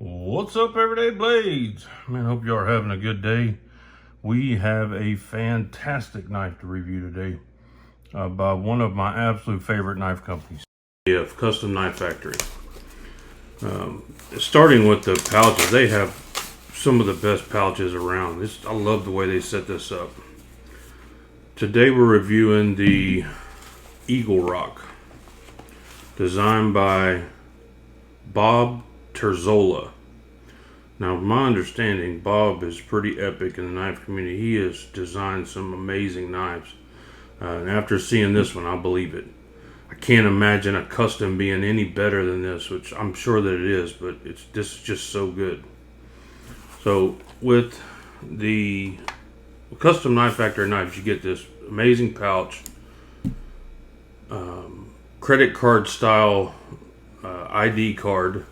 What's up, Everyday Blades? Man, hope you are having a good day. We have a fantastic knife to review today by one of my absolute favorite knife companies, CKF Custom Knife Factory. Starting with the pouches, they have some of the best pouches around. I love the way they set this up. Today we're reviewing the Eagle Rock, designed by Bob Terzola. Now, my understanding, Bob is pretty epic in the knife community. He has designed some amazing knives. And after seeing this one, I believe it. I can't imagine a custom being any better than this, which I'm sure that it is, but this is just so good. So, with the Custom Knife Factory knives, you get this amazing pouch, credit card style ID card.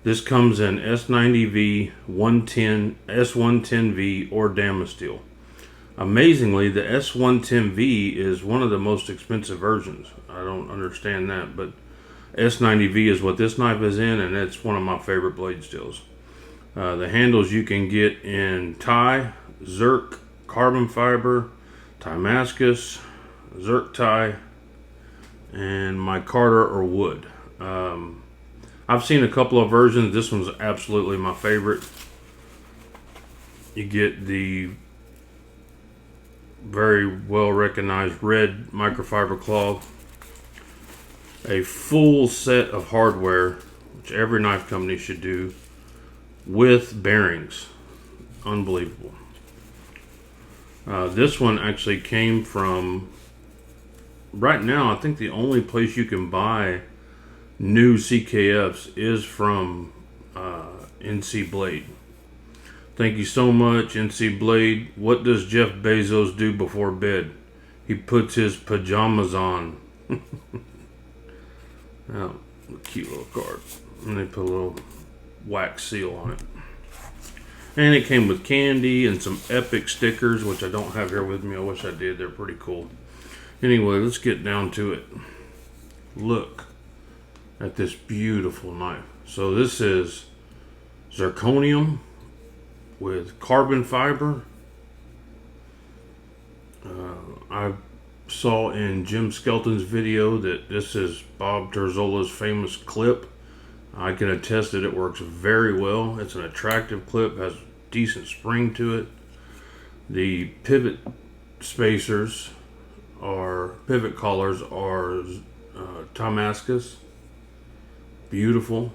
This comes in S90V, 110, S110V, or Damasteel. Amazingly, the S110V is one of the most expensive versions. I don't understand that, but S90V is what this knife is in, and it's one of my favorite blade steels. The handles you can get in Ti, Zerk, carbon fiber, Damascus, Zerk Ti, and micarta or wood. I've seen a couple of versions. This one's absolutely my favorite. You get the very well recognized red microfiber cloth, a full set of hardware, which every knife company should do, with bearings. Unbelievable. This one actually came from, right now, I think the only place you can buy new CKFs is from NC Blade. Thank you so much, NC Blade. What does Jeff Bezos do before bed? He puts his pajamas on. Oh, cute little card. And they put a little wax seal on it. And it came with candy and some epic stickers, which I don't have here with me. I wish I did. They're pretty cool. Anyway, let's get down to it. Look at this beautiful knife. So this is zirconium with carbon fiber. I saw in Jim Skelton's video that this is Bob Terzola's famous clip. I can attest that it works very well. It's an attractive clip, has decent spring to it. The pivot spacers or pivot collars are Damascus. Beautiful.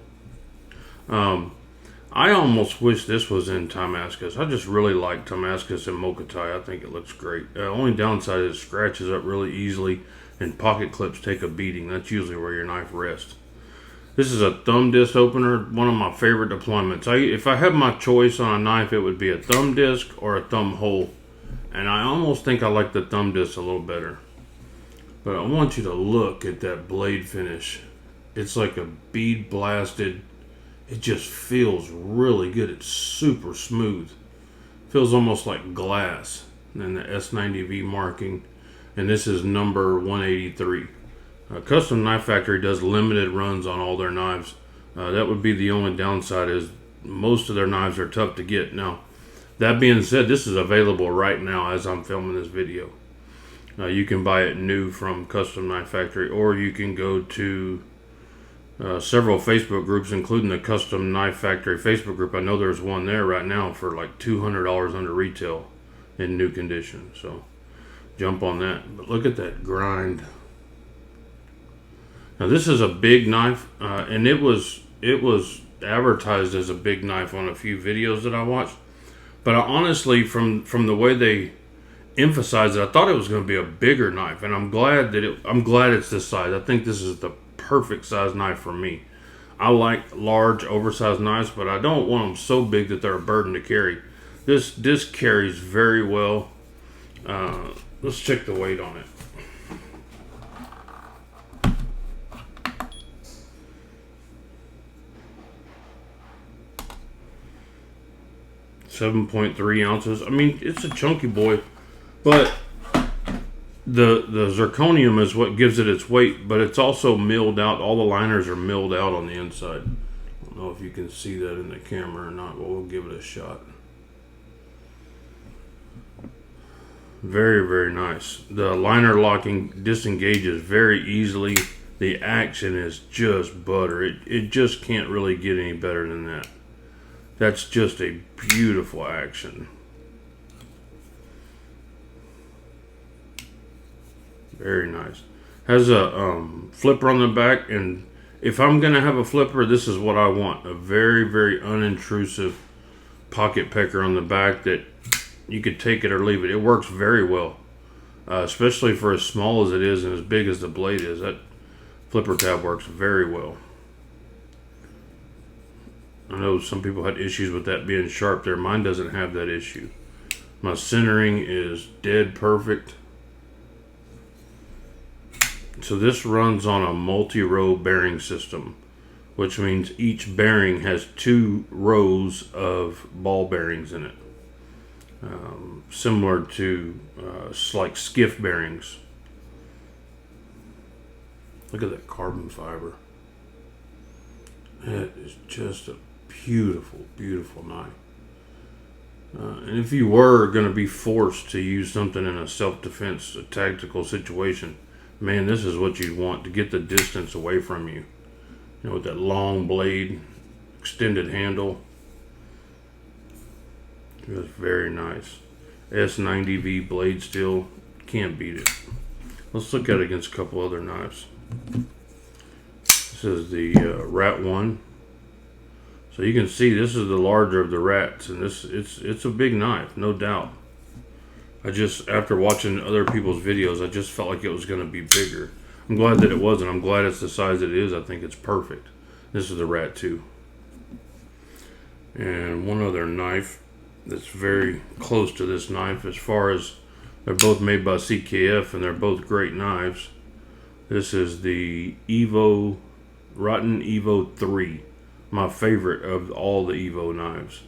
I almost wish this was in Damascus. I just really like Damascus and Mokatai. I think it looks great. Only downside is it scratches up really easily and pocket clips take a beating. That's usually where your knife rests. This is a thumb disc opener, one of my favorite deployments. If I had my choice on a knife, it would be a thumb disc or a thumb hole. And I almost think I like the thumb disc a little better. But I want you to look at that blade finish. It's like a bead blasted. It just feels really good. It's super smooth. Feels almost like glass. And then the S90V marking. And this is number 183. Custom Knife Factory does limited runs on all their knives. That would be the only downside, is most of their knives are tough to get. Now, that being said, this is available right now as I'm filming this video. You can buy it new from Custom Knife Factory, or you can go to several Facebook groups, including the Custom Knife Factory Facebook group. I know there's one there right now for like $200 under retail in new condition. So jump on that. But look at that grind. Now this is a big knife, and it was advertised as a big knife on a few videos that I watched. But I honestly, from the way they emphasized it, I thought it was going to be a bigger knife, and I'm glad it's this size. I think this is the perfect size knife for me. I like large, oversized knives, but I don't want them so big that they're a burden to carry. This carries very well. Let's check the weight on it. .3 ounces. I mean, it's a chunky boy, but the zirconium is what gives it its weight, but it's also milled out. All the liners are milled out on the inside. don't know if you can see that in the camera or not, but we'll give it a shot. Very, very nice. The liner locking disengages very easily. The action is just butter. It just can't really get any better than that. That's just a beautiful action. Very nice. Has a flipper on the back, and if I'm going to have a flipper, this is what I want. A very, very unintrusive pocket pecker on the back that you could take it or leave it. It works very well, especially for as small as it is and as big as the blade is. That flipper tab works very well. I know some people had issues with that being sharp there. Mine doesn't have that issue. My centering is dead perfect. So this runs on a multi-row bearing system, which means each bearing has 2 rows of ball bearings in it. Similar to like skiff bearings. Look at that carbon fiber. That is just a beautiful, beautiful knife. And if you were going to be forced to use something in a self-defense, a tactical situation, man, this is what you'd want to get the distance away from you. You know, with that long blade, extended handle. Just very nice. S90V blade steel, can't beat it. Let's look at it against a couple other knives. This is the Rat 1. So you can see this is the larger of the Rats, and it's a big knife, no doubt. I just, after watching other people's videos, I just felt like it was going to be bigger. I'm glad that it wasn't. I'm glad it's the size it is. I think it's perfect. This is the Rat 2. And one other knife that's very close to this knife, as far as they're both made by CKF and they're both great knives. This is the Rotten Evo 3, my favorite of all the Evo knives.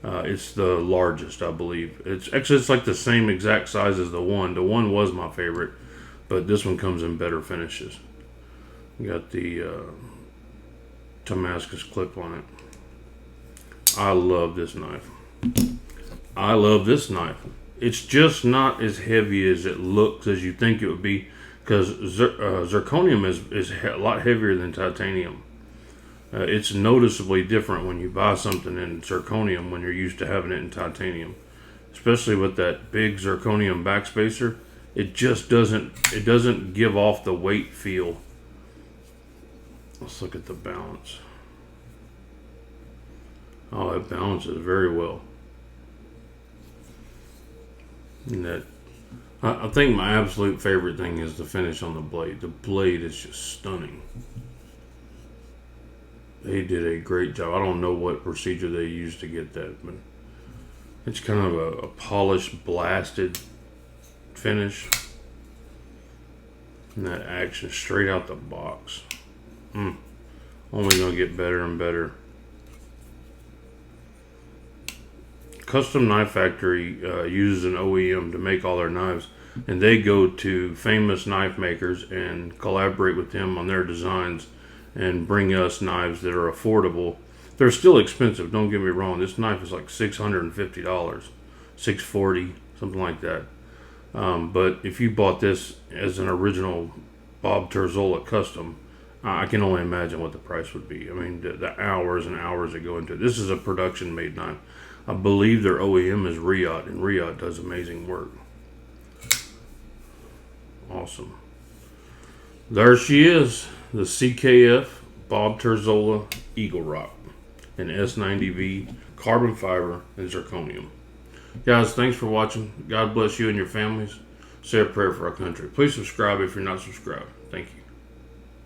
It's the largest, I believe. It's like the same exact size as the one. The one was my favorite, but this one comes in better finishes. You got the Damascus clip on it. I love this knife. I love this knife. It's just not as heavy as it looks, as you think it would be, because zirconium is a lot heavier than titanium. It's noticeably different when you buy something in zirconium when you're used to having it in titanium, especially with that big zirconium backspacer. It just doesn't give off the weight feel. Let's look at the balance. Oh, it balances very well. And that, I think my absolute favorite thing is the finish on the blade. The blade is just stunning. They did a great job. I don't know what procedure they used to get that, but it's kind of a polished, blasted finish. And that action straight out the box. Only gonna get better and better. Custom Knife Factory uses an OEM to make all their knives, and they go to famous knife makers and collaborate with them on their designs and bring us knives that are affordable. They're still expensive, don't get me wrong. This knife is like $650, $640, something like that. But if you bought this as an original Bob Terzola custom, I can only imagine what the price would be. I mean, the hours and hours that go into it. This is a production-made knife. I believe their OEM is Riyadh, and Riyadh does amazing work. Awesome. There she is, the CKF Bob Terzola Eagle Rock, an S90V, carbon fiber, and zirconium. Guys, thanks for watching. God bless you and your families. Say a prayer for our country. Please subscribe if you're not subscribed. Thank you.